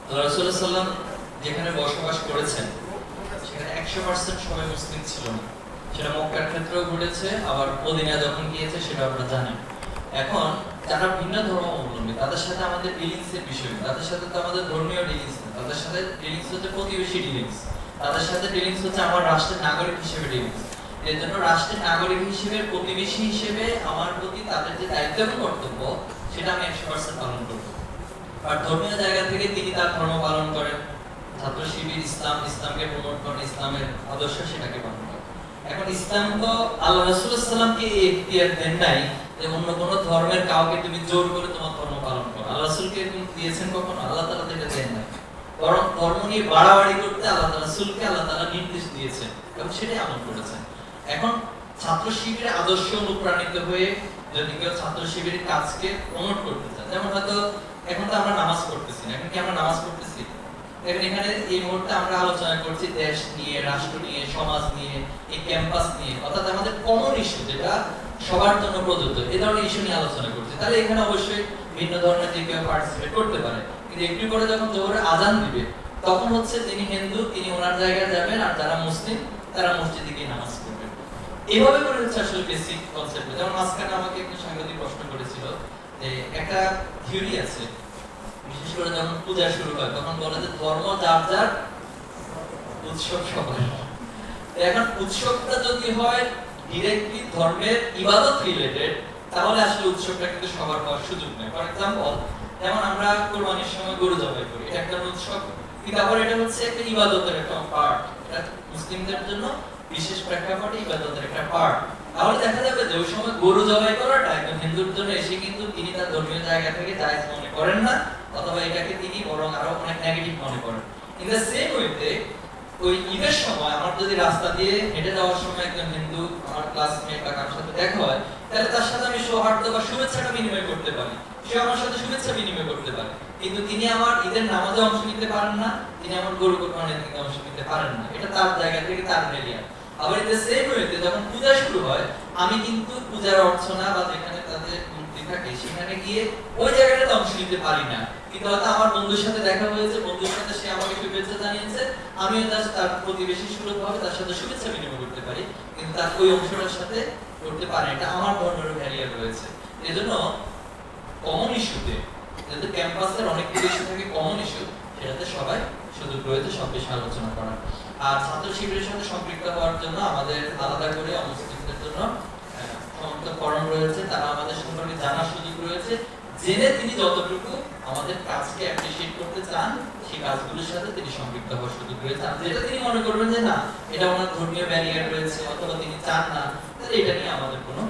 রাসূলুল্লাহ সাল্লাল্লাহু আলাইহি ওয়াসাল্লাম যেখানে বসবাস করেছেন সেখানে 100% সবাই মুসলিম ছিল না। সেটা মক্কার ক্ষেত্রেও ঘটেছে, আবার মদিনা যখন গিয়েছে সেটা আমরা জানি। এখন যারা ভিন্ন ধর্মাবলম্বী তাদের সাথে আমাদের ডিলিংস এর বিষয়, তাদের সাথে তো আমাদের ধর্মীয় ডিলিংস না, তাদের সাথে ডিলিংস হচ্ছে প্রতিবেশী ডিলিংস, তাদের সাথে ডিলিংস হচ্ছে আমার রাষ্ট্রের নাগরিক হিসেবে ডিলিংস। এর জন্য রাষ্ট্রের নাগরিক হিসেবে, প্রতিবেশী হিসেবে আমার প্রতি তাদের যে দায়িত্ব এবং কর্তব্য সেটা আমি 100% পালন করব। আর ধর্মীয় জায়গা থেকে তিনি তার ধর্ম পালন করেন, ছাত্র শিবির ইসলামকে প্রমোট করেন, ইসলামের আদর্শ সেটাকে পালন করেন। এখন ইসলাম তো আল্লাহ রাসূলুল্লাহ সাল্লামকে এই ইখতিয়ার দেন নাই যে অন্য কোন ধর্মের কাউকে তুমি জোর করে তোমার ধর্ম পালন করো। আল্লাহ রাসূলকে তুমি দিয়েছেন কখনো? আল্লাহ তাআলা এটা দেন নাই। বরং ধর্ম নিয়ে বাড়াবাড়ি করতে আল্লাহ রাসূলকে আল্লাহ তাআলা নির্দেশ দিয়েছেন এবং সেটাই আমল করেছেন। এখন ছাত্র শিবিরের আদর্শ অনুপ্রাণিত হয়ে যদি কেউ ছাত্র শিবিরের কাজকে প্রমোট করতে চায়, যেমন হয়তো এখন তো আমরা নামাজ পড়তেছি না, এখন কি আমরা নামাজ পড়তেছি? এখন এখানে এই মুহূর্তে আমরা আলোচনা করছি দেশ নিয়ে, রাষ্ট্র নিয়ে, সমাজ নিয়ে, এই ক্যাম্পাস নিয়ে, অর্থাৎ আমাদের কমন ইস্যু যেটা সবার জন্য প্রযোজ্য, এই ধরনের ইস্যু নিয়ে আলোচনা করছি। তাহলে এখানে অবশ্যই ভিন্ন ধরনের যে কেউ পার্টিসিপেট করতে পারে। কিন্তু একটু পরে যখন জোহরের আজান দিবে তখন হচ্ছে তিনি হিন্দু, তিনি ওনার জায়গায় যাবেন, আর যারা মুসলিম তারা মসজিদে গিয়ে নামাজ পড়বেন। এইভাবে করে হচ্ছে আসলে বেসিক কনসেপ্ট। যেমন মাঝখানে আমাকে একজন সাংবাদিক প্রশ্ন করেছিল যে একটা থিওরি আছে, বিশেষ করে যখন পূজা শুরু হয় তখন বলে যে ধর্ম যার যার, উৎসব সবার। এখন উৎসবটা যদি হয় ডিরেক্টলি ধর্মের ইবাদত রিলেটেড, তাহলে আসলে উৎসবটা কিন্তু সবার হওয়ার সুযোগ নেই। ফর এক্সাম্পল, যেমন আমরা কোরবানির সময় গরু জবাই করি, এটা একটা উৎসব, কিন্তু আবার এটা হচ্ছে একটা ইবাদতের একটা পার্ট। এটা মুসলিমদের জন্য বিশেষ প্রেক্ষাপটে ইবাদতের একটা পার্ট। তাহলে দেখা যাবে যে ওই সময় গরু জবাই করাটা একজন হিন্দুর জন্য এসে কিন্তু তিনি তার ধর্মীয় জায়গা থেকে জায়েজ মনে করেন না, অথবা এটাকে তিনি বরং আরো অনেক নেগেটিভ মনে করেন। ইন দ্য সেম ওয়েতে ওই ঈদের সময় আমার যদি রাস্তা দিয়ে হেঁটে যাওয়ার সময় একজন হিন্দু আমার ক্লাসমেট বা কারোর সাথে দেখা হয়, তাহলে তার সাথে আমি সৌহার্দ্য বা শুভেচ্ছাটা বিনিময় করতে পারি, সে আমার সাথে শুভেচ্ছা বিনিময় করতে পারে। কিন্তু তিনি আমার ঈদের নামাজে অংশ নিতে পারেন না, তিনি আমার গরু কোরবানিতে অংশ নিতে পারেন না। এটা তার জায়গা থেকে তার রেলিয়া। আবার ইন দ্য সেম ওয়েতে যখন পূজা শুরু হয়, আমি কিন্তু পূজার অর্চনা বা যেখানে তাদের মূর্তি থাকে সেখানে গিয়ে ওই জায়গাটাতে অংশ নিতে পারি না। কিন্তু হয়তো আমার বন্ধুর সাথে দেখা হয়েছে, বন্ধুর সাথে সে আমাকে শুভেচ্ছা জানিয়েছে, আমিও তার প্রতিবেশী সুলভভাবে তার সাথে শুভেচ্ছা বিনিময় করতে পারি, কিন্তু তার ওই অংশটার সাথে করতে পারি। এটা আমার ধর্মের ভ্যারিয়ার রয়েছে। এজন্য কমন ইস্যুতে, যেহেতু ক্যাম্পাসের অনেকগুলো ইস্যু থাকে কমন ইস্যু, সেটাতে সবাই সুযোগ রয়েছে সব বিষয়ে আলোচনা করার। আর ছাত্র শিবিরের সাথে সম্পৃক্ত হওয়ার জন্য আমাদের আলাদা করে অমুসলিমদের জন্য ফরম রয়েছে, তারা আমাদের সম্পর্কে জানার সুযোগ রয়েছে। জেনে তিনি যতটুকু আমাদের কাজকে অ্যাপ্রিশিয়েট করতে চান সেই কাজগুলোর সাথে তিনি সম্পৃক্ত হওয়ার সুযোগ রয়েছে। আর যেটা তিনি মনে করবেন যে না এটা ওনার ধর্মীয় ব্যারিয়ার রয়েছে অথবা তিনি চান না, তাহলে এটা নিয়ে আমাদের কোনো